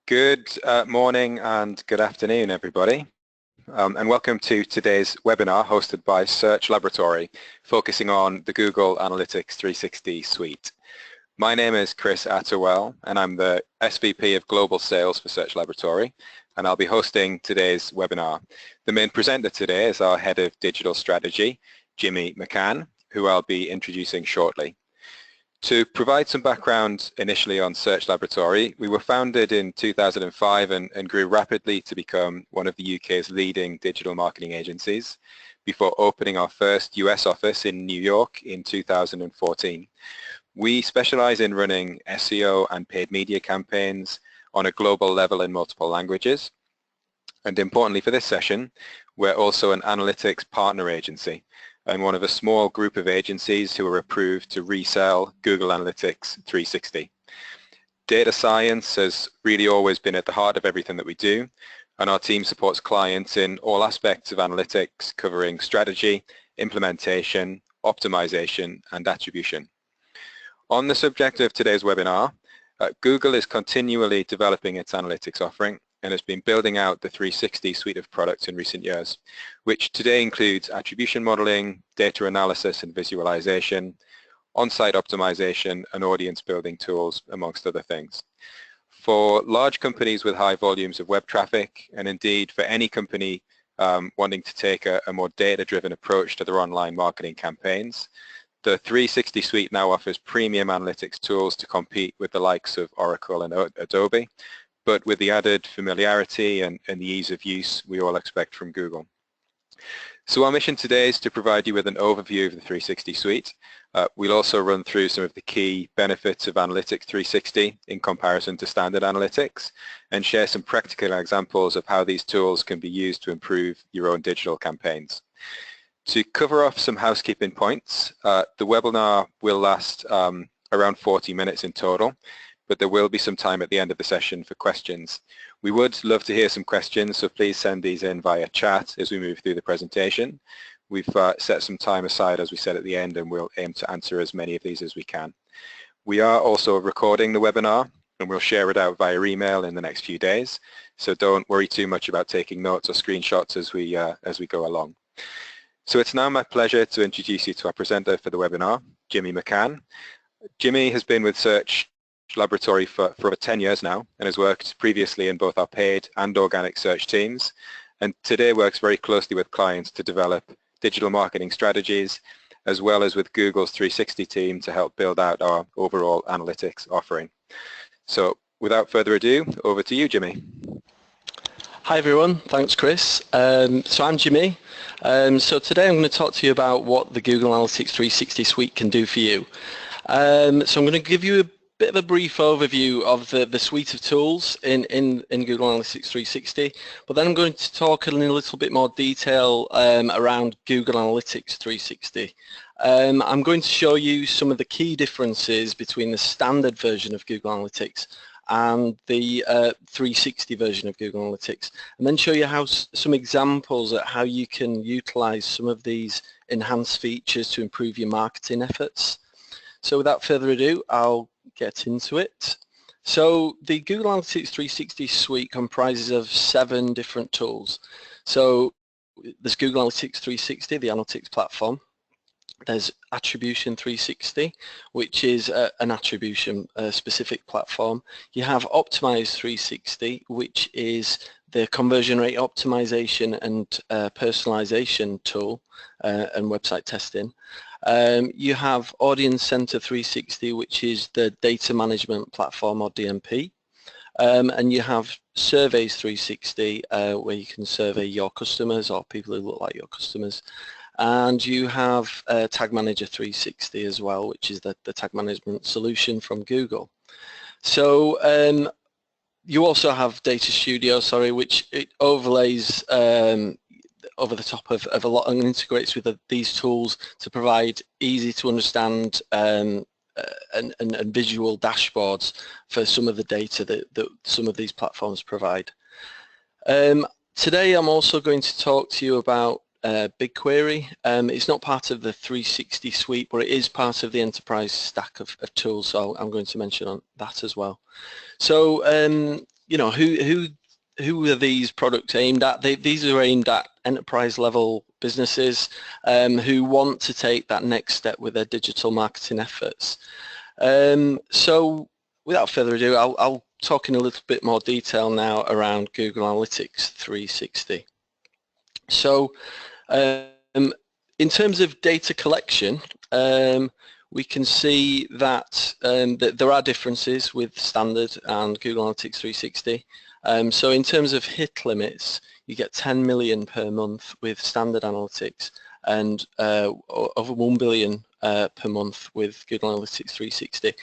Good morning and good afternoon, everybody. And welcome to today's webinar hosted by Search Laboratory, focusing on the Google Analytics 360 suite. My name is Chris Attewell, and I'm the SVP of Global Sales for Search Laboratory, and I'll be hosting today's webinar. The main presenter today is our Head of Digital Strategy, Jimmy McCann, who I'll be introducing shortly. To provide some background initially on Search Laboratory, we were founded in 2005 and grew rapidly to become one of the UK's leading digital marketing agencies before opening our first US office in New York in 2014. We specialize in running SEO and paid media campaigns on a global level in multiple languages. And importantly for this session, we're also an analytics partner agency and one of a small group of agencies who are approved to resell Google Analytics 360. Data science has really always been at the heart of everything that we do, and our team supports clients in all aspects of analytics, covering strategy, implementation, optimization, and attribution. On the subject of today's webinar, Google is continually developing its analytics offering and has been building out the 360 suite of products in recent years, which today includes attribution modeling, data analysis and visualization, on-site optimization, and audience building tools, amongst other things. For large companies with high volumes of web traffic, and indeed for any company wanting to take a more data-driven approach to their online marketing campaigns, the 360 suite now offers premium analytics tools to compete with the likes of Oracle and Adobe, but with the added familiarity and the ease of use we all expect from Google. So our mission today is to provide you with an overview of the 360 suite. We'll also run through some of the key benefits of Analytics 360 in comparison to standard analytics and share some practical examples of how these tools can be used to improve your own digital campaigns. To cover off some housekeeping points, the webinar will last around 40 minutes in total, but there will be some time at the end of the session for questions. We would love to hear some questions, so please send these in via chat as we move through the presentation. We've set some time aside, as we said at the end, and we'll aim to answer as many of these as we can. We are also recording the webinar, and we'll share it out via email in the next few days, so don't worry too much about taking notes or screenshots as we go along. So it's now my pleasure to introduce you to our presenter for the webinar, Jimmy McCann. Jimmy has been with Search Laboratory for over 10 years now and has worked previously in both our paid and organic search teams, and today works very closely with clients to develop digital marketing strategies as well as with Google's 360 team to help build out our overall analytics offering. So without further ado, over to you, Jimmy. Hi everyone, thanks Chris. So I'm Jimmy. So today I'm going to talk to you about what the Google Analytics 360 suite can do for you. So I'm going to give you a bit of a brief overview of the suite of tools in Google Analytics 360, but then I'm going to talk in a little bit more detail around Google Analytics 360. I'm going to show you some of the key differences between the standard version of Google Analytics and the 360 version of Google Analytics, and then show you how some examples at how you can utilize some of these enhanced features to improve your marketing efforts. So without further ado, I'll get into it. So the Google Analytics 360 suite comprises of 7 different tools. So there's Google Analytics 360, the analytics platform. There's Attribution 360, which is an attribution specific platform. You have Optimize 360, which is the conversion rate optimization and personalization tool and website testing. You have Audience Center 360, which is the data management platform, or DMP. And you have Surveys 360, where you can survey your customers or people who look like your customers. And you have Tag Manager 360 as well, which is the tag management solution from Google. So you also have Data Studio, which it overlays over the top of a lot and integrates with these tools to provide easy to understand and visual dashboards for some of the data that some of these platforms provide. Today I'm also going to talk to you about BigQuery. It's not part of the 360 suite, but it is part of the enterprise stack of tools, so I'm going to mention on that as well. So who are these products aimed at? These are aimed at enterprise level businesses who want to take that next step with their digital marketing efforts. So without further ado, I'll talk in a little bit more detail now around Google Analytics 360. So in terms of data collection, we can see that, that there are differences with standard and Google Analytics 360. So in terms of hit limits, you get 10 million per month with standard analytics and over 1 billion per month with Google Analytics 360.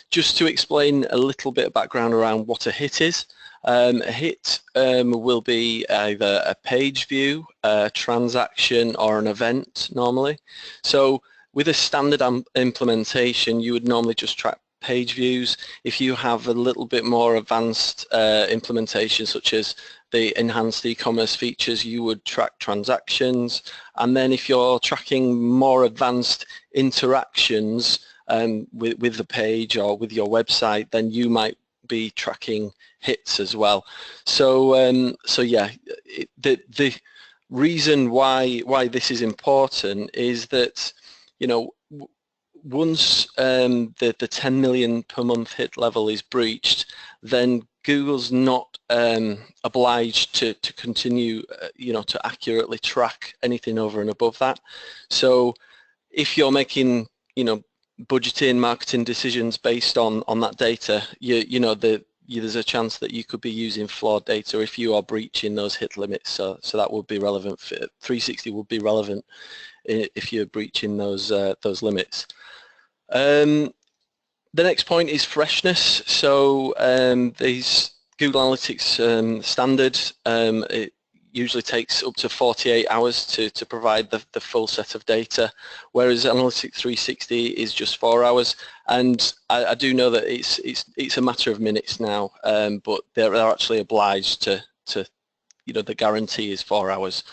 Just to explain a little bit of background around what a hit is. A hit will be either a page view, a transaction, or an event normally. So with a standard implementation, you would normally just track page views. If you have a little bit more advanced implementation, such as the enhanced e-commerce features, you would track transactions. And then if you're tracking more advanced interactions with the page or with your website, then you might be tracking hits as well. So so yeah, the reason why this is important is that, once the 10 million per month hit level is breached, then Google's not obliged to continue, to accurately track anything over and above that. So if you're making, budgeting, marketing decisions based on that data, there's a chance that you could be using flawed data if you are breaching those hit limits. So that would be relevant. 360 would be relevant if you're breaching those limits. The next point is freshness. So these Google Analytics standard, it usually takes up to 48 hours to provide the full set of data, whereas Analytics 360 is just 4 hours. And I do know that it's a matter of minutes now, but they're actually obliged to the guarantee is 4 hours.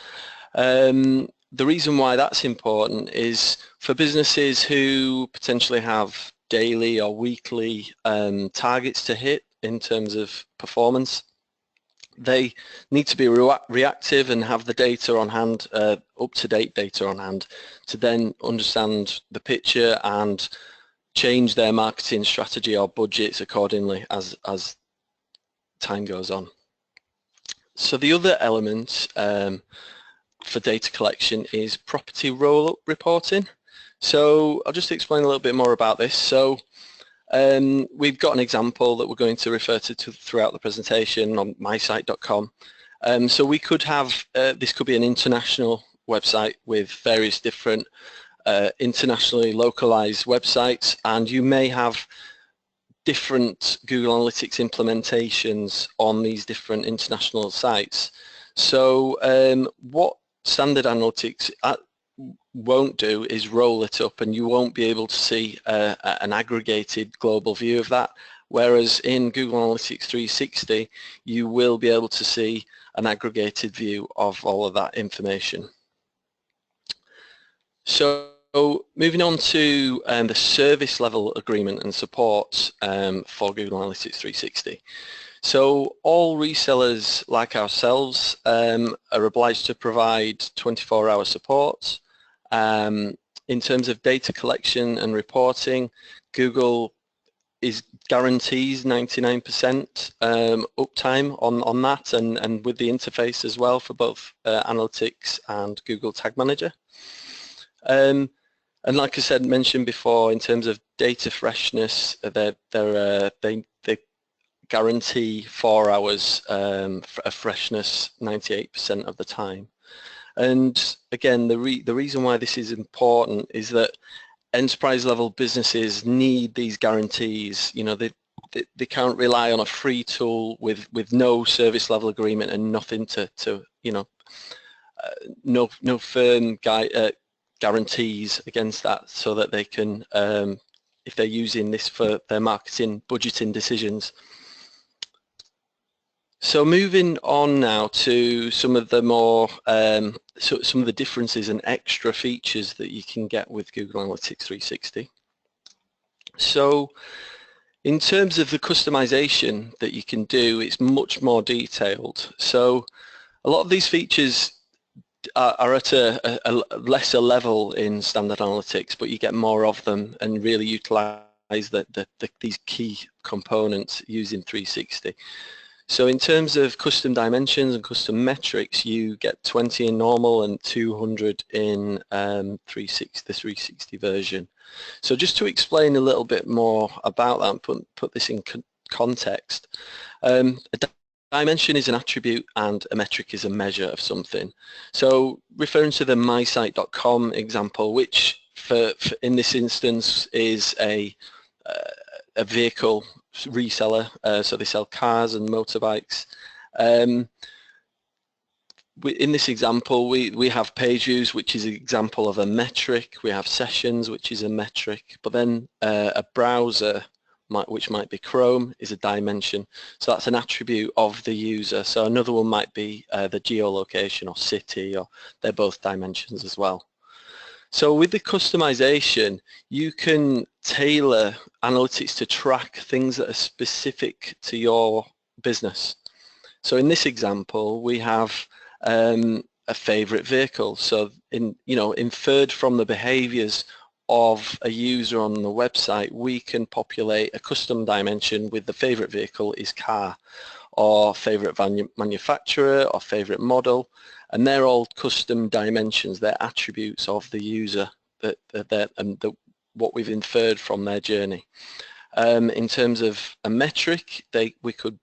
The reason why that's important is for businesses who potentially have daily or weekly targets to hit in terms of performance. They need to be reactive and have the data on hand, up-to-date data on hand, to then understand the picture and change their marketing strategy or budgets accordingly as time goes on. So the other element for data collection is property roll-up reporting. So I'll just explain a little bit more about this. So we've got an example that we're going to refer to throughout the presentation on mysite.com. So we could have, this could be an international website with various different internationally localized websites, and you may have different Google Analytics implementations on these different international sites. So what standard analytics won't do is roll it up, and you won't be able to see an aggregated global view of that, whereas in Google Analytics 360 you will be able to see an aggregated view of all of that information. So moving on to the service level agreement and support for Google Analytics 360. So all resellers like ourselves are obliged to provide 24-hour support. In terms of data collection and reporting, Google guarantees 99% uptime on that, and with the interface as well for both Analytics and Google Tag Manager. And like I mentioned before, in terms of data freshness, they guarantee 4 hours of freshness 98% of the time. And again, the reason why this is important is that enterprise level businesses need these guarantees. They can't rely on a free tool with no service level agreement and nothing no firm guarantees against that, so that they can, if they're using this for their marketing budgeting decisions. So moving on now to some of the more, some of the differences and extra features that you can get with Google Analytics 360. So In terms of the customization that you can do, it's much more detailed. So a lot of these features are at a lesser level in standard analytics, but you get more of them and really utilize these key components using 360. So in terms of custom dimensions and custom metrics, you get 20 in normal and 200 in the 360 version. So just to explain a little bit more about that and put this in context, a dimension is an attribute and a metric is a measure of something. So referring to the mysite.com example, which in this instance is a vehicle reseller, so they sell cars and motorbikes. In this example, we have page views, which is an example of a metric. We have sessions, which is a metric, but then a browser, which might be Chrome, is a dimension. So that's an attribute of the user. So another one might be the geolocation or city, or they're both dimensions as well. So with the customization, you can tailor analytics to track things that are specific to your business. So in this example, we have a favorite vehicle. So inferred from the behaviors of a user on the website, we can populate a custom dimension with the favorite vehicle is car, or favorite manufacturer, or favorite model, and they're all custom dimensions. They're attributes of the user what we've inferred from their journey. In terms of a metric, we could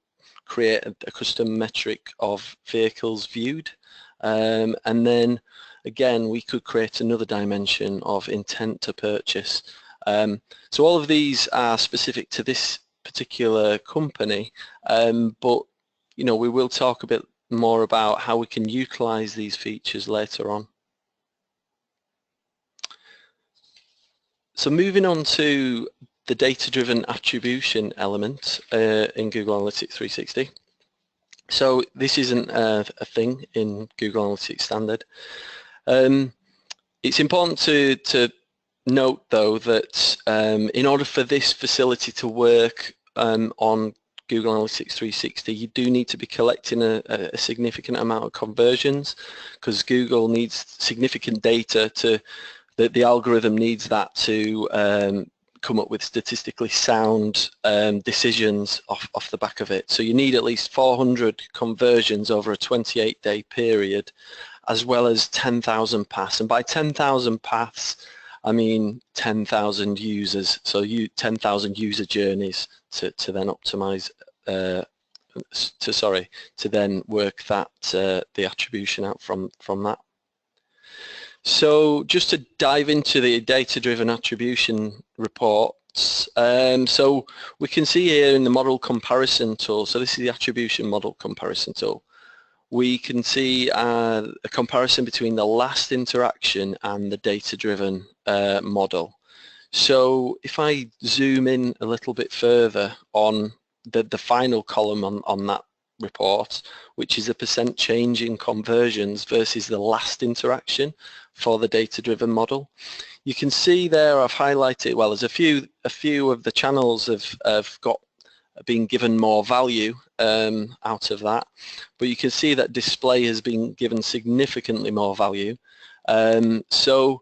create a custom metric of vehicles viewed, and then again we could create another dimension of intent to purchase. So all of these are specific to this particular company, but we will talk a bit more about how we can utilize these features later on. So moving on to the data-driven attribution element in Google Analytics 360. So this isn't a thing in Google Analytics Standard. It's important to note though that in order for this facility to work on Google Analytics 360, you do need to be collecting a significant amount of conversions, because Google needs significant data the algorithm needs that to come up with statistically sound decisions off the back of it. So you need at least 400 conversions over a 28-day period, as well as 10,000 paths. And by 10,000 paths, I mean 10,000 users, so 10,000 user journeys to then optimize, to then work that the attribution out from that. So just to dive into the data-driven attribution reports, so we can see here in the model comparison tool, so this is the attribution model comparison tool, we can see a comparison between the last interaction and the data-driven model. So if I zoom in a little bit further on the final column on that report, which is a % change in conversions versus the last interaction for the data-driven model, you can see there I've highlighted, well, there's a few of the channels have been given more value out of that, but you can see that display has been given significantly more value. So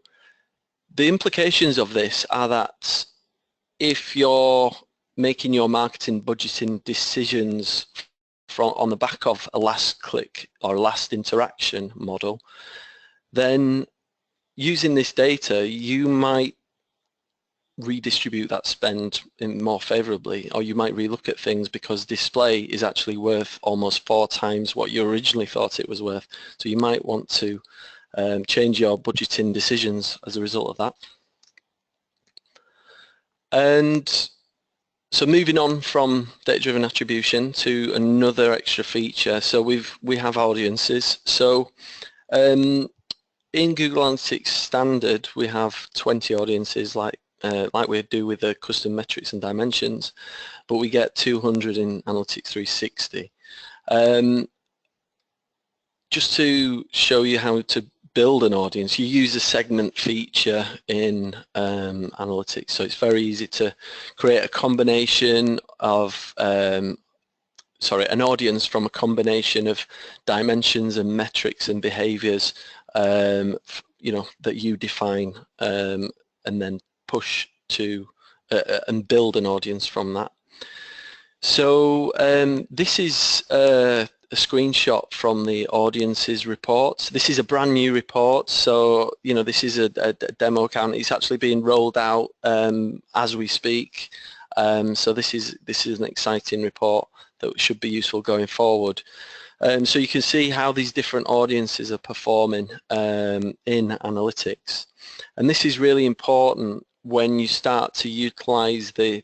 the implications of this are that if you're making your marketing budgeting decisions on the back of a last click or last interaction model, then using this data you might redistribute that spend more favorably, or you might relook at things because display is actually worth almost 4 times what you originally thought it was worth. So you might want to change your budgeting decisions as a result of that. And so moving on from data-driven attribution to another extra feature, so we have audiences. So in Google Analytics Standard we have 20 audiences like we do with the custom metrics and dimensions, but we get 200 in Analytics 360. Just to show you how to build an audience, you use a segment feature in analytics. So it's very easy to create a combination of, an audience from a combination of dimensions and metrics and behaviors, that you define, and then push to and build an audience from that. So this is a screenshot from the audiences report. This is a brand new report, so this is a demo account. It's actually being rolled out as we speak. So this is an exciting report that should be useful going forward. So you can see how these different audiences are performing in analytics, and this is really important when you start to utilize the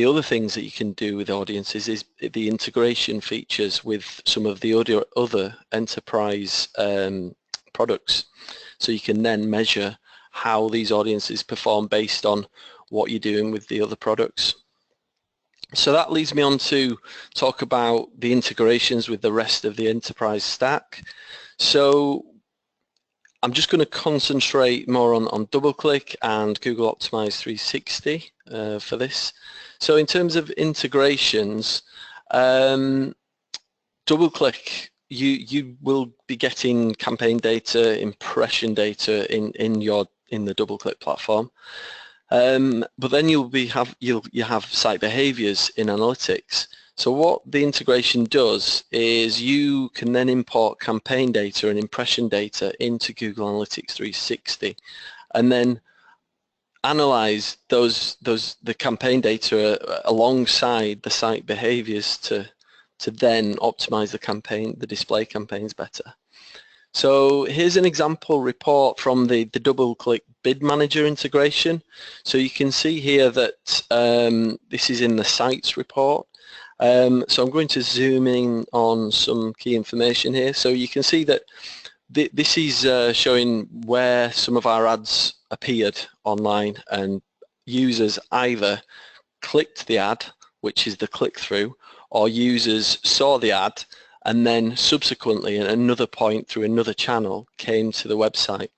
other things that you can do with audiences is the integration features with some of the other enterprise products. So you can then measure how these audiences perform based on what you're doing with the other products. So that leads me on to talk about the integrations with the rest of the enterprise stack. So I'm just going to concentrate more on DoubleClick and Google Optimize 360 for this. So in terms of integrations, DoubleClick, you will be getting campaign data, impression data in the DoubleClick platform. But then you have site behaviors in analytics. So what the integration does is you can then import campaign data and impression data into Google Analytics 360, and then analyze the campaign data alongside the site behaviors to then optimize the display campaigns better. So here's an example report from the DoubleClick Bid Manager integration. So you can see here that this is in the sites report. So I'm going to zoom in on some key information here. So you can see that this is showing where some of our ads appeared online, and users either clicked the ad, which is the click-through, or users saw the ad and then subsequently at another point through another channel came to the website.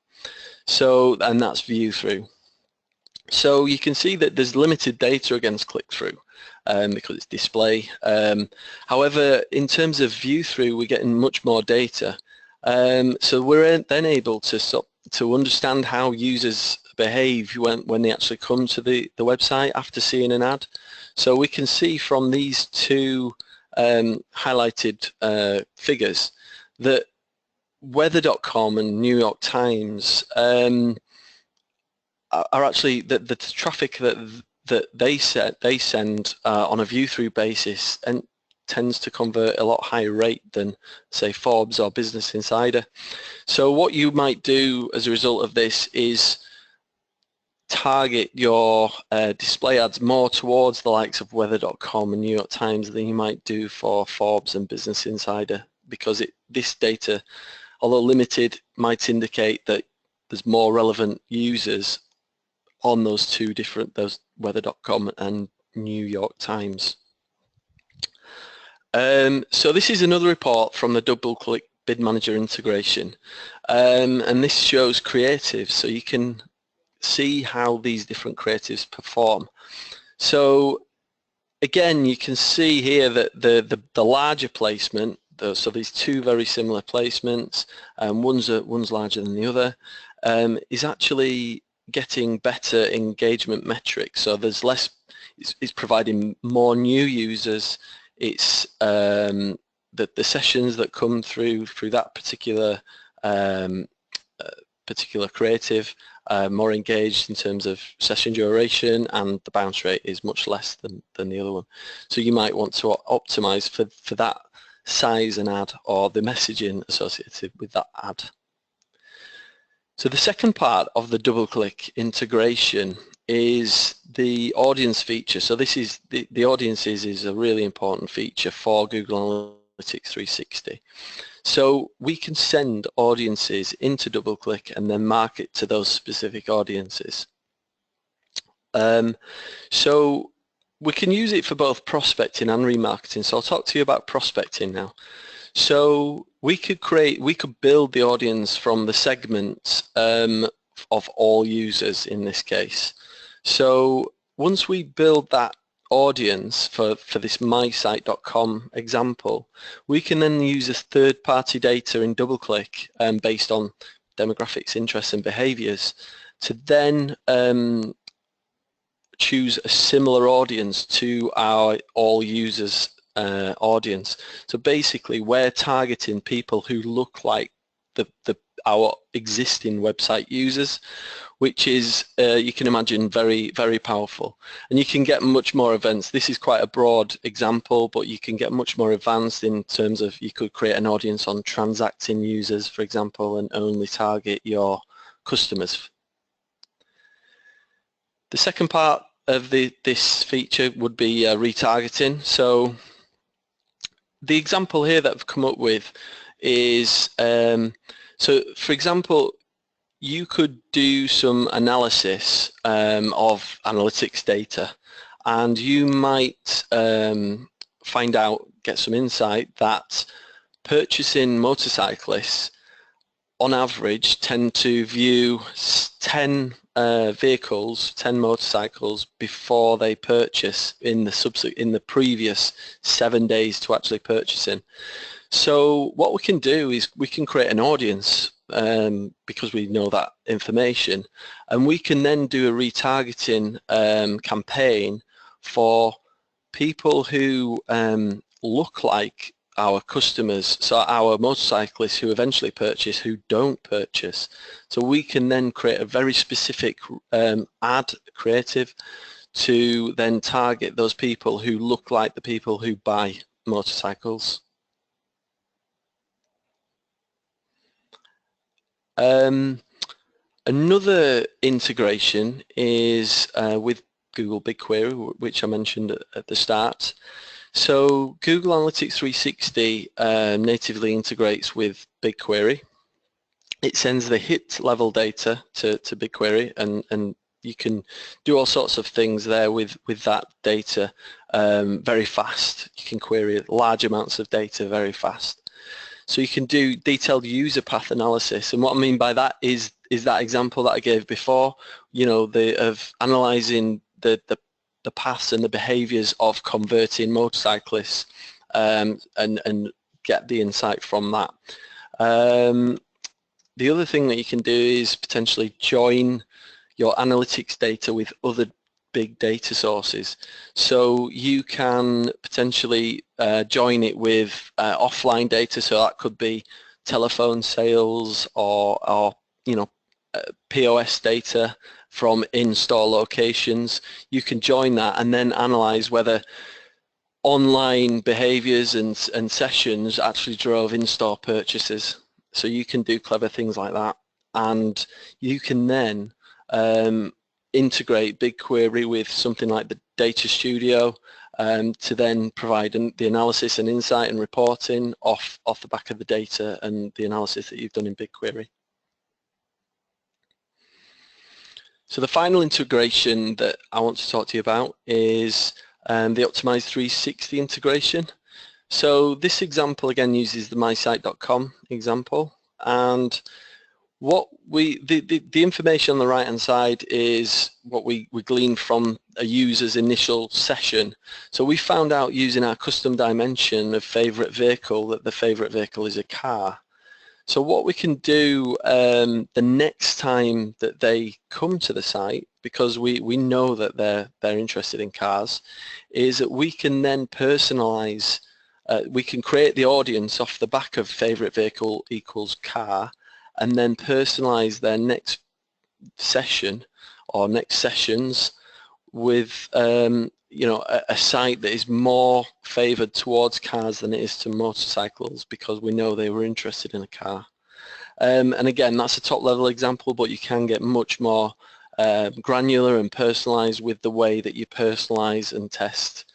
So, and that's view-through. So you can see that there's limited data against click-through because it's display. However, in terms of view-through, we're getting much more data. So we're then able to understand how users behave when they actually come to the website after seeing an ad. So we can see from these two highlighted figures that weather.com and New York Times are actually the traffic that they send on a view-through basis and tends to convert at a lot higher rate than, say, Forbes or Business Insider. So what you might do as a result of this is target your display ads more towards the likes of weather.com and New York Times than you might do for Forbes and Business Insider, because this data, although limited, might indicate that there's more relevant users on those weather.com and New York Times. So this is another report from the DoubleClick Bid Manager integration, and this shows creatives, so you can see how these different creatives perform. So again, you can see here that the larger placement, so these two very similar placements, one's larger than the other, is actually getting better engagement metrics. So there's less, it's providing more new users. It's the sessions that come through that particular creative more engaged in terms of session duration, and the bounce rate is much less than the other one. So you might want to optimize for that size an ad or the messaging associated with that ad. So the second part of the DoubleClick integration is the audience feature. So this is the audiences is a really important feature for Google Analytics 360. So we can send audiences into DoubleClick and then market to those specific audiences. So we can use it for both prospecting and remarketing. So I'll talk to you about prospecting now. So we could build the audience from the segments of all users in this case. So once we build that audience for this mysite.com example, we can then use a third-party data in DoubleClick based on demographics, interests and behaviors to then choose a similar audience to our all users audience. So basically we're targeting people who look like our existing website users, which is, you can imagine, very, very powerful. And you can get much more advanced. This is quite a broad example, but you can get much more advanced in terms of you could create an audience on transacting users, for example, and only target your customers. The second part of this feature would be retargeting. So the example here that I've come up with is, so for example, you could do some analysis of analytics data, and you might find out, get some insight that purchasing motorcyclists on average tend to view 10 vehicles, 10 motorcycles before they purchase in the previous 7 days to actually purchasing. So what we can do is we can create an audience because we know that information, and we can then do a retargeting campaign for people who look like our customers, so our motorcyclists who eventually purchase, who don't purchase. So we can then create a very specific ad creative to then target those people who look like the people who buy motorcycles. Another integration is with Google BigQuery, which I mentioned at the start. So Google Analytics 360 natively integrates with BigQuery. It sends the hit level data to BigQuery, and you can do all sorts of things there with that data very fast. You can query large amounts of data very fast. So you can do detailed user path analysis, and what I mean by that is that example that I gave before, you know, of analyzing the paths and the behaviors of converting motorcyclists and get the insight from that. The other thing that you can do is potentially join your analytics data with other big data sources. So you can potentially join it with offline data, so that could be telephone sales or you know, POS data from in-store locations. You can join that and then analyze whether online behaviors and sessions actually drove in-store purchases. So you can do clever things like that, and you can then integrate BigQuery with something like the Data Studio to then provide the analysis and insight and reporting off the back of the data and the analysis that you've done in BigQuery. So the final integration that I want to talk to you about is the Optimize 360 integration. So this example again uses the mysite.com example, and what the information on the right hand side is what we gleaned from a user's initial session. So we found out using our custom dimension of favorite vehicle that the favorite vehicle is a car. So what we can do the next time that they come to the site, because we know that they're interested in cars, is that we can then personalize, we can create the audience off the back of favorite vehicle equals car, and then personalize their next session or next sessions with you know, a site that is more favored towards cars than it is to motorcycles, because we know they were interested in a car. And again, that's a top level example, but you can get much more granular and personalized with the way that you personalize and test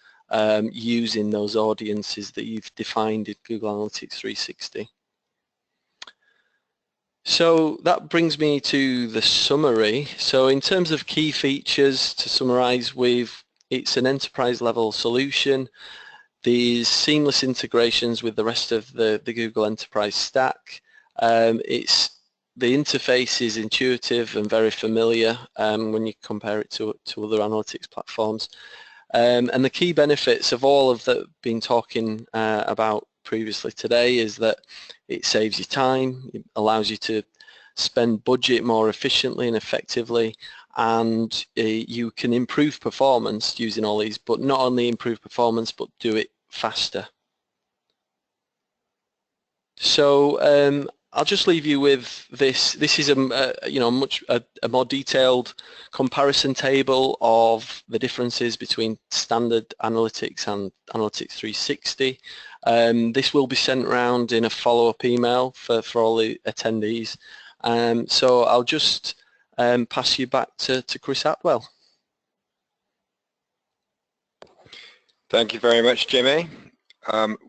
using those audiences that you've defined in Google Analytics 360. So that brings me to the summary. So in terms of key features, to summarize, it's an enterprise level solution. these seamless integrations with the rest of the Google Enterprise stack. The interface is intuitive and very familiar when you compare it to other analytics platforms. And the key benefits of all of that been talking about previously today is that it saves you time, it allows you to spend budget more efficiently and effectively, and you can improve performance using all these, but not only improve performance but do it faster. So I'll just leave you with this. This is a more detailed comparison table of the differences between standard analytics and Analytics 360. This will be sent around in a follow-up email for all the attendees. So I'll just pass you back to Chris Attewell. Thank you very much, Jimmy.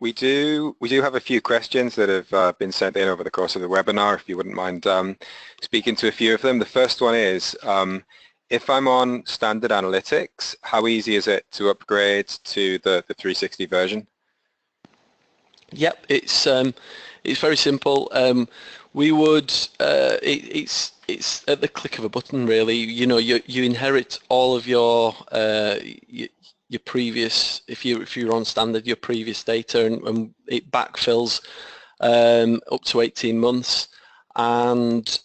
We do have a few questions that have been sent in over the course of the webinar, if you wouldn't mind speaking to a few of them. The first one is, if I'm on standard analytics, how easy is it to upgrade to the 360 version? Yep, it's very simple. It's at the click of a button, really. You know, you inherit all of your previous, if you're on standard, your previous data, and it backfills up to 18 months. And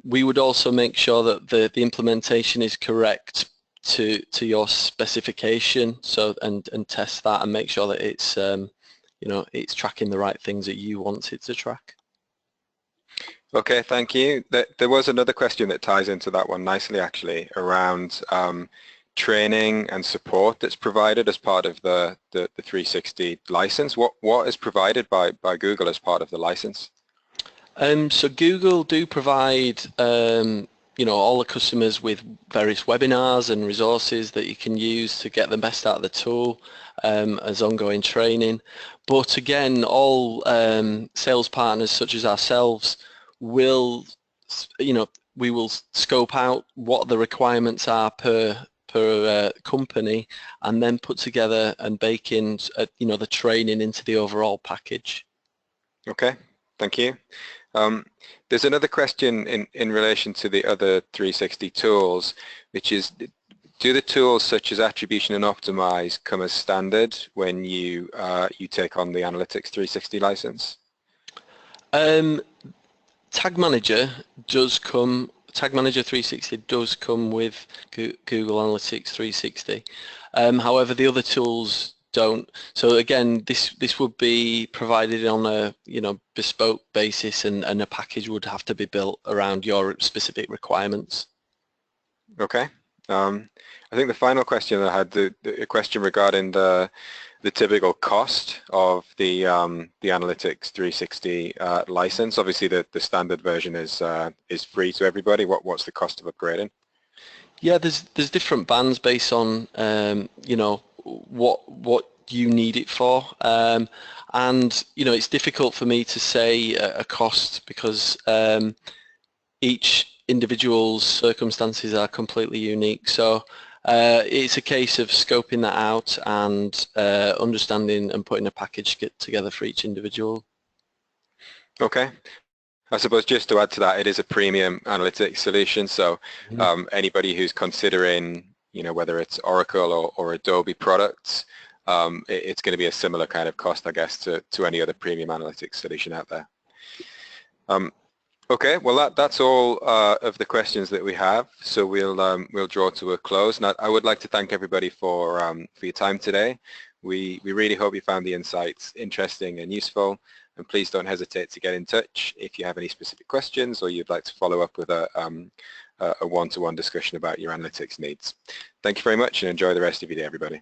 we would also make sure that the implementation is correct to your specification. So and test that and make sure that it's it's tracking the right things that you want it to track. Okay, thank you. There was another question that ties into that one nicely, actually, around training and support that's provided as part of the 360 license. What is provided by Google as part of the license? So Google do provide all the customers with various webinars and resources that you can use to get the best out of the tool as ongoing training. But again, all sales partners such as ourselves will, we will scope out what the requirements are per company, and then put together and bake in the training into the overall package. Okay, thank you. There's another question in relation to the other 360 tools, which is, do the tools such as Attribution and Optimize come as standard when you take on the Analytics 360 license? Tag Manager does come. Tag Manager 360 does come with Google Analytics 360. However, the other tools don't. So again, this would be provided on a bespoke basis, and a package would have to be built around your specific requirements. Okay. I think the final question I had, the question regarding the typical cost of the Analytics 360 license. Obviously, the standard version is free to everybody. What's the cost of upgrading? Yeah, there's different bands based on what you need it for, and it's difficult for me to say a cost because each individual's circumstances are completely unique. So it's a case of scoping that out and understanding and putting a package together for each individual. Okay. I suppose just to add to that, it is a premium analytics solution, so anybody who's considering, whether it's Oracle or Adobe products, it's going to be a similar kind of cost, I guess, to any other premium analytics solution out there. Okay, well that's all of the questions that we have, so we'll draw to a close. Now, I would like to thank everybody for your time today. We really hope you found the insights interesting and useful, and please don't hesitate to get in touch if you have any specific questions or you'd like to follow up with a one-to-one discussion about your analytics needs. Thank you very much, and enjoy the rest of your day, everybody.